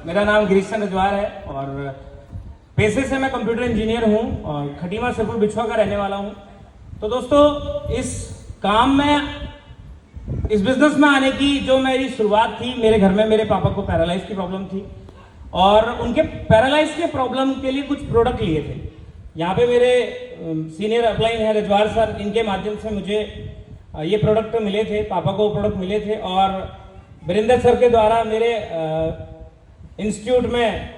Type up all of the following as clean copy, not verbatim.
मेरा नाम गिरीश चंद्र जवार है और पेशे से मैं कंप्यूटर इंजीनियर हूँ और खटीमा सिरपुर बिछुआ का रहने वाला हूँ। तो दोस्तों, इस काम में, इस बिजनेस में आने की जो मेरी शुरुआत थी, मेरे घर में मेरे पापा को पैरालाइज की प्रॉब्लम थी और उनके पैरालाइज के प्रॉब्लम के लिए कुछ प्रोडक्ट लिए थे। यहाँ पे मेरे सीनियर अपलाइन है रजवार सर, इनके माध्यम से मुझे ये प्रोडक्ट मिले थे, पापा को प्रोडक्ट मिले थे और वीरेंद्र सर के द्वारा मेरे इंस्टीट्यूट में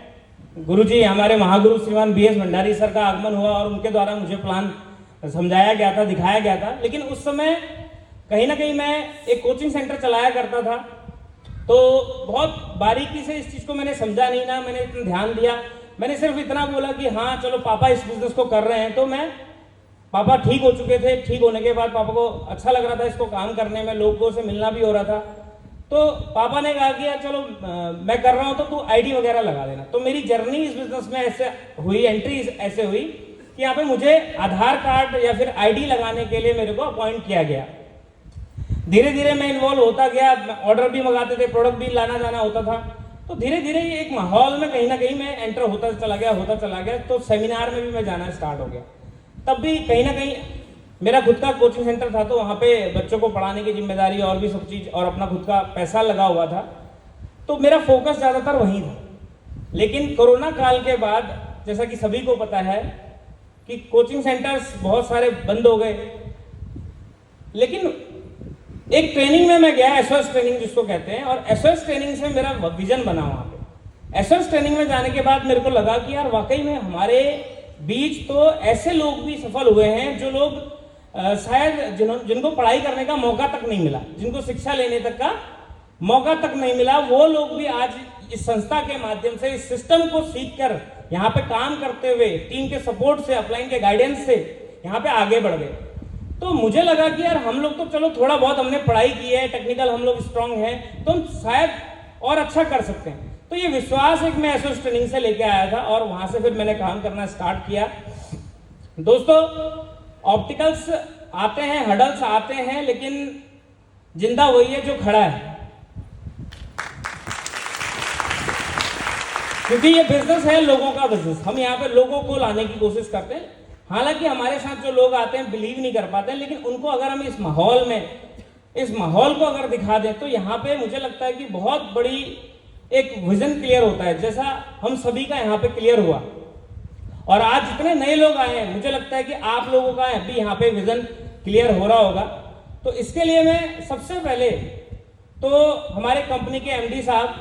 गुरुजी, हमारे महागुरु श्रीमान BS भंडारी सर का आगमन हुआ और उनके द्वारा मुझे प्लान समझाया गया था, दिखाया गया था। लेकिन उस समय कहीं ना कहीं मैं एक कोचिंग सेंटर चलाया करता था, तो बहुत बारीकी से इस चीज़ को मैंने समझा नहीं ना, मैंने इतना ध्यान दिया। मैंने सिर्फ इतना बोला कि हाँ चलो पापा इस बिजनेस को कर रहे हैं, तो मैं, पापा ठीक हो चुके थे, ठीक होने के बाद पापा को अच्छा लग रहा था इसको काम करने में, लोगों से मिलना भी हो रहा था। तो पापा ने कहा कि यार चलो मैं कर रहा हूँ तो तू ID वगैरह लगा देना। तो मेरी जर्नी इस बिजनेस में ऐसे हुई, एंट्री ऐसे हुई कि यहाँ पे मुझे आधार कार्ड या फिर ID लगाने के लिए मेरे को अपॉइंट किया गया। धीरे धीरे मैं इन्वॉल्व होता गया, ऑर्डर भी मंगाते थे, प्रोडक्ट भी लाना जाना होता था। तो धीरे धीरे ये एक माहौल में कहीं ना कहीं मैं एंटर होता चला गया। तो सेमिनार में भी मैं जाना स्टार्ट हो गया। तब भी कहीं ना कहीं मेरा खुद का कोचिंग सेंटर था, तो वहाँ पे बच्चों को पढ़ाने की जिम्मेदारी और भी सब चीज़ और अपना खुद का पैसा लगा हुआ था, तो मेरा फोकस ज़्यादातर वहीं था। लेकिन कोरोना काल के बाद, जैसा कि सभी को पता है कि कोचिंग सेंटर्स बहुत सारे बंद हो गए, लेकिन एक ट्रेनिंग में मैं गया, SOS ट्रेनिंग जिसको कहते हैं, और SOS ट्रेनिंग से मेरा विजन बना वहाँ पे। SOS ट्रेनिंग में जाने के बाद मेरे को लगा कि यार वाकई में हमारे बीच तो ऐसे लोग भी सफल हुए हैं जो लोग शायद जिनको पढ़ाई करने का मौका तक नहीं मिला, जिनको शिक्षा लेने तक का मौका तक नहीं मिला, वो लोग भी आज इस संस्था के माध्यम से, इस सिस्टम को सीखकर यहाँ पे काम करते हुए, टीम के सपोर्ट से, अपलाइन के गाइडेंस से यहाँ पे आगे बढ़ गए। तो मुझे लगा कि यार हम लोग तो चलो थोड़ा बहुत हमने पढ़ाई की है, टेक्निकल हम लोग स्ट्रांग हैं, तो हम शायद और अच्छा कर सकते हैं। तो ये विश्वास एक मैं SOS ट्रेनिंग से लेके आया था और वहां से फिर मैंने काम करना स्टार्ट किया। दोस्तों, ऑप्टिकल्स आते हैं, हडल्स आते हैं, लेकिन जिंदा वही है जो खड़ा है, क्योंकि ये बिजनेस है लोगों का बिजनेस। हम यहाँ पे लोगों को लाने की कोशिश करते हैं। हालांकि हमारे साथ जो लोग आते हैं बिलीव नहीं कर पाते हैं, लेकिन उनको अगर हम इस माहौल को अगर दिखा दें, तो यहाँ पे मुझे लगता है कि बहुत बड़ी एक विजन क्लियर होता है, जैसा हम सभी का यहाँ पे क्लियर हुआ। और आज जितने नए लोग आए हैं, मुझे लगता है कि आप लोगों का भी यहाँ पे विजन क्लियर हो रहा होगा। तो इसके लिए मैं सबसे पहले तो हमारे कंपनी के MD साहब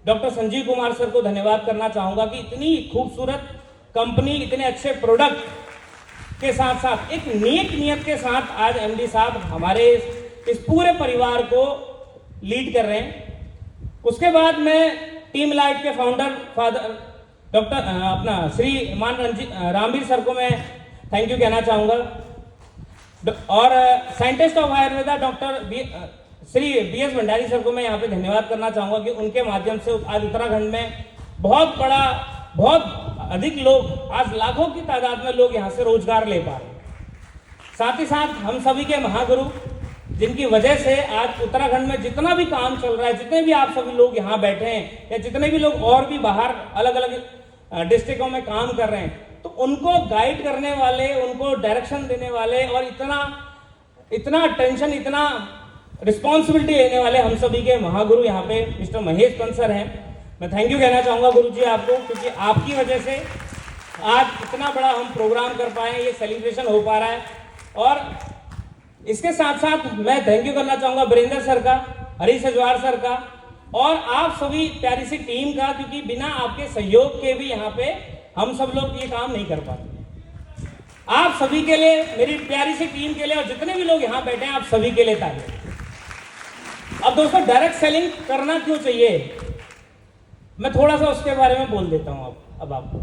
डॉक्टर संजीव कुमार सर को धन्यवाद करना चाहूंगा कि इतनी खूबसूरत कंपनी, इतने अच्छे प्रोडक्ट के साथ साथ एक नेक नियत के साथ आज MD साहब हमारे इस पूरे परिवार को लीड कर रहे हैं। उसके बाद मैं टीम लाइट के फाउंडर फादर डॉक्टर अपना श्रीमान रामवीर सर को मैं थैंक यू कहना चाहूँगा, और scientist of Ayurveda doctor Shri BS Bhandari sir को मैं यहाँ पे धन्यवाद करना चाहूँगा कि उनके माध्यम से आज उत्तराखंड में बहुत अधिक लोग, आज लाखों की तादाद में लोग यहाँ से रोजगार ले पा रहे हैं। साथ ही साथ हम सभी के महागुरु, जिनकी वजह से आज उत्तराखंड में जितना भी काम चल रहा है, जितने भी आप सभी लोग यहाँ बैठे हैं या जितने भी लोग और भी बाहर अलग अलग डिस्ट्रिक्टों में काम कर रहे हैं, तो उनको गाइड करने वाले, उनको डायरेक्शन देने वाले और इतना टेंशन, इतना रिस्पॉन्सिबिलिटी लेने वाले हम सभी के महागुरु यहाँ पे मिस्टर महेश पंत सर हैं। मैं थैंक यू कहना चाहूँगा गुरु जी आपको, क्योंकि आपकी वजह से आज इतना बड़ा हम प्रोग्राम कर पाए, ये सेलिब्रेशन हो पा रहा है। और इसके साथ साथ मैं थैंक यू करना चाहूँगा वीरेंद्र सर का, हरीश रजवार सर का और आप सभी प्यारी सी टीम का, क्योंकि बिना आपके सहयोग के भी यहाँ पे हम सब लोग ये काम नहीं कर पाते। आप सभी के लिए, मेरी प्यारी सी टीम के लिए और जितने भी लोग यहाँ बैठे हैं, आप सभी के लिए तालियां। अब दोस्तों, डायरेक्ट सेलिंग करना क्यों चाहिए, मैं थोड़ा सा उसके बारे में बोल देता हूँ। अब आपको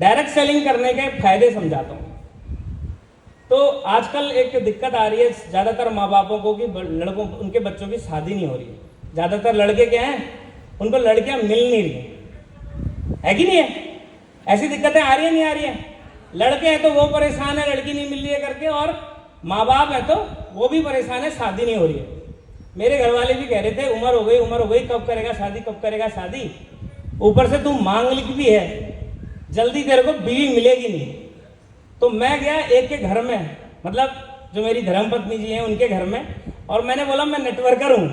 डायरेक्ट सेलिंग करने के फायदे समझाता हूँ। तो आजकल एक दिक्कत आ रही है ज्यादातर माँ बापों को कि लड़कों, उनके बच्चों की शादी नहीं हो रही है। ज्यादातर लड़के क्या हैं, उनको लड़कियां मिल नहीं रही है कि नहीं है? ऐसी दिक्कतें आ रही है, नहीं आ रही है? लड़के हैं तो वो परेशान है लड़की नहीं मिल रही है करके, और माँ बाप है तो वो भी परेशान है, शादी नहीं हो रही है। मेरे घर वाले भी कह रहे थे उम्र हो गई, कब करेगा शादी, कब करेगा शादी। ऊपर से तू मांग लिख भी है, जल्दी तेरे को बीवी मिलेगी नहीं। तो मैं गया एक के घर में, मतलब जो मेरी धर्मपत्नी जी हैं उनके घर में, और मैंने बोला मैं नेटवर्कर हूं।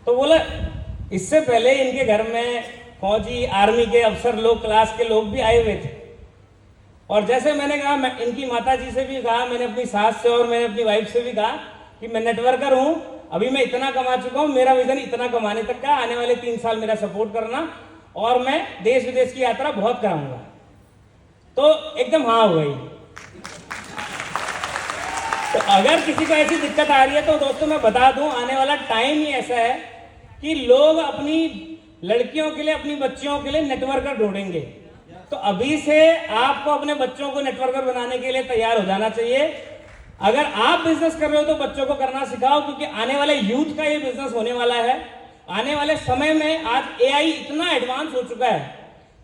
तो बोला इससे पहले इनके घर में फौजी आर्मी के अफसर लोग, क्लास के लोग भी आए हुए थे। और जैसे मैंने कहा, मैं इनकी माता जी से भी कहा, मैंने अपनी सास से और मैंने अपनी वाइफ से भी कहा कि मैं नेटवर्कर हूं, अभी मैं इतना कमा चुका हूं, मेरा विजन इतना कमाने तक का, आने वाले 3 साल मेरा सपोर्ट करना और मैं देश विदेश की यात्रा बहुत कराऊंगा। तो एकदम हाँ हो गई। तो अगर किसी को ऐसी दिक्कत आ रही है तो दोस्तों मैं बता दूं, आने वाला टाइम ही ऐसा है कि लोग अपनी लड़कियों के लिए, अपनी बच्चियों के लिए नेटवर्कर ढूंढेंगे। तो अभी से आपको अपने बच्चों को नेटवर्कर बनाने के लिए तैयार हो जाना चाहिए। अगर आप बिजनेस कर रहे हो तो बच्चों को करना सिखाओ, क्योंकि आने वाले यूथ का ये बिजनेस होने वाला है। आने वाले समय में आज एआई इतना एडवांस हो चुका है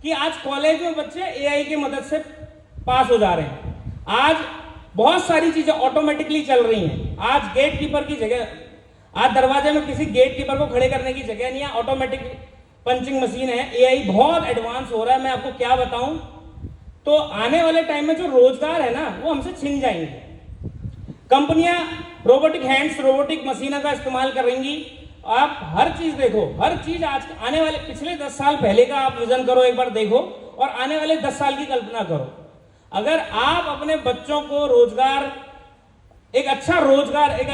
कि आज कॉलेज में बच्चे एआई की मदद से पास हो जा रहे हैं। आज बहुत सारी चीजें ऑटोमेटिकली चल रही हैं। आज गेट कीपर की जगह, आज दरवाजे में किसी गेट कीपर को खड़े करने की जगह नहीं है, ऑटोमेटिक पंचिंग मशीन है। एआई बहुत एडवांस हो रहा है, मैं आपको क्या बताऊं। तो आने वाले टाइम में जो रोजगार है ना, वो हमसे छिन जाएंगे। कंपनियां रोबोटिक हैंड्स, रोबोटिक मशीनों का इस्तेमाल करेंगी। आप हर चीज देखो, हर चीज आज आने वाले पिछले 10 साल पहले का आप विजन करो, एक बार देखो, और आने वाले 10 साल की कल्पना करो। अगर आप अपने बच्चों को रोजगार, एक अच्छा रोजगार, एक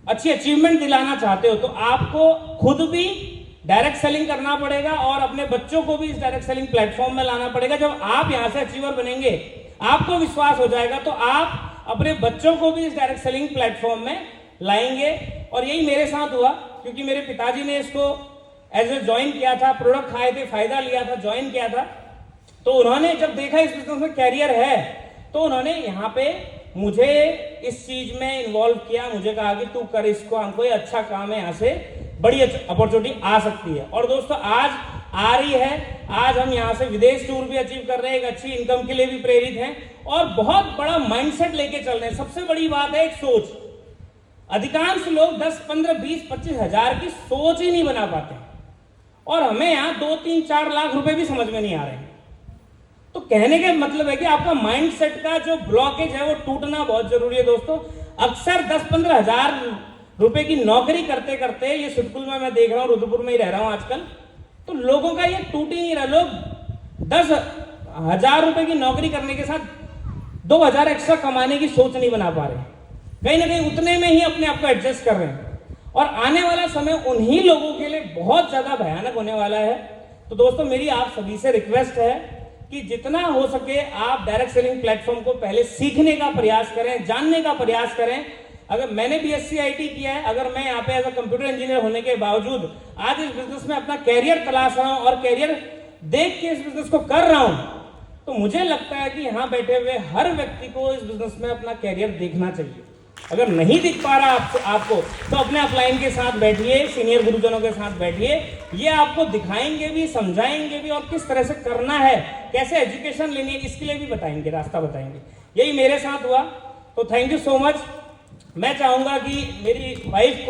अच्छी अचीवमेंट दिलाना चाहते हो, तो आपको खुद भी डायरेक्ट सेलिंग करना पड़ेगा और अपने बच्चों को भी इस डायरेक्ट सेलिंग प्लेटफॉर्म में लाना पड़ेगा। जब आप यहां से अचीवर बनेंगे, आपको विश्वास हो जाएगा, तो आप अपने बच्चों को भी इस डायरेक्ट सेलिंग प्लेटफॉर्म में लाएंगे। और यही मेरे साथ हुआ, क्योंकि मेरे पिताजी ने इसको एज ए ज्वाइन किया था, प्रोडक्ट खाए थे, फायदा लिया था, ज्वाइन किया था। तो उन्होंने जब देखा इस बिजनेस में कैरियर है, तो उन्होंने यहाँ पे मुझे इस चीज में इन्वॉल्व किया। मुझे कहा कि तू कर इसको, हमको ये अच्छा काम है, यहाँ से बड़ी अपॉर्चुनिटी आ सकती है। और दोस्तों आज आ रही है। आज हम यहाँ से विदेश टूर भी अचीव कर रहे हैं, एक अच्छी इनकम के लिए भी प्रेरित हैं और बहुत बड़ा माइंडसेट लेके चल रहे हैं। सबसे बड़ी बात है एक सोच। अधिकांश लोग 10, 15, 20, 25 हजार की सोच ही नहीं बना पाते, और हमें यहाँ 2, 3, 4 लाख रुपए भी समझ में नहीं आ रहे हैं। तो कहने का मतलब है कि आपका माइंडसेट का जो ब्लॉकेज है वो टूटना बहुत जरूरी है दोस्तों। अक्सर 10-15 हजार रुपए की नौकरी करते करते, ये सिडकुल में मैं देख रहा हूँ, रुद्रपुर में ही रह रहा हूँ आजकल, तो लोगों का ये टूट ही नहीं रहा। लोग 10,000 रुपए की नौकरी करने के साथ 2,000 एक्स्ट्रा कमाने की सोच नहीं बना पा रहे, कहीं ना कहीं उतने में ही अपने आप को एडजस्ट कर रहे हैं। और आने वाला समय उन्हीं लोगों के लिए बहुत ज्यादा भयानक होने वाला है। तो दोस्तों मेरी आप सभी से रिक्वेस्ट है कि जितना हो सके आप डायरेक्ट सेलिंग प्लेटफॉर्म को पहले सीखने का प्रयास करें, जानने का प्रयास करें। अगर मैंने BSc IT किया है, अगर मैं यहाँ पे एज अ कंप्यूटर इंजीनियर होने के बावजूद आज इस बिजनेस में अपना कैरियर तलाश रहा हूँ और कैरियर देख के इस बिजनेस को कर रहा हूँ, तो मुझे लगता है कि यहाँ बैठे हुए हर व्यक्ति को इस बिजनेस में अपना कैरियर देखना चाहिए। अगर नहीं दिख पा रहा आपको तो अपने अपलाइन के साथ बैठिए, सीनियर गुरुजनों के साथ बैठिए, ये आपको दिखाएंगे भी, समझाएंगे भी, और किस तरह से करना है, कैसे एजुकेशन लेनी है, इसके लिए भी बताएंगे, रास्ता बताएंगे। यही मेरे साथ हुआ। तो थैंक यू सो मच। मैं चाहूंगा कि मेरी वाइफ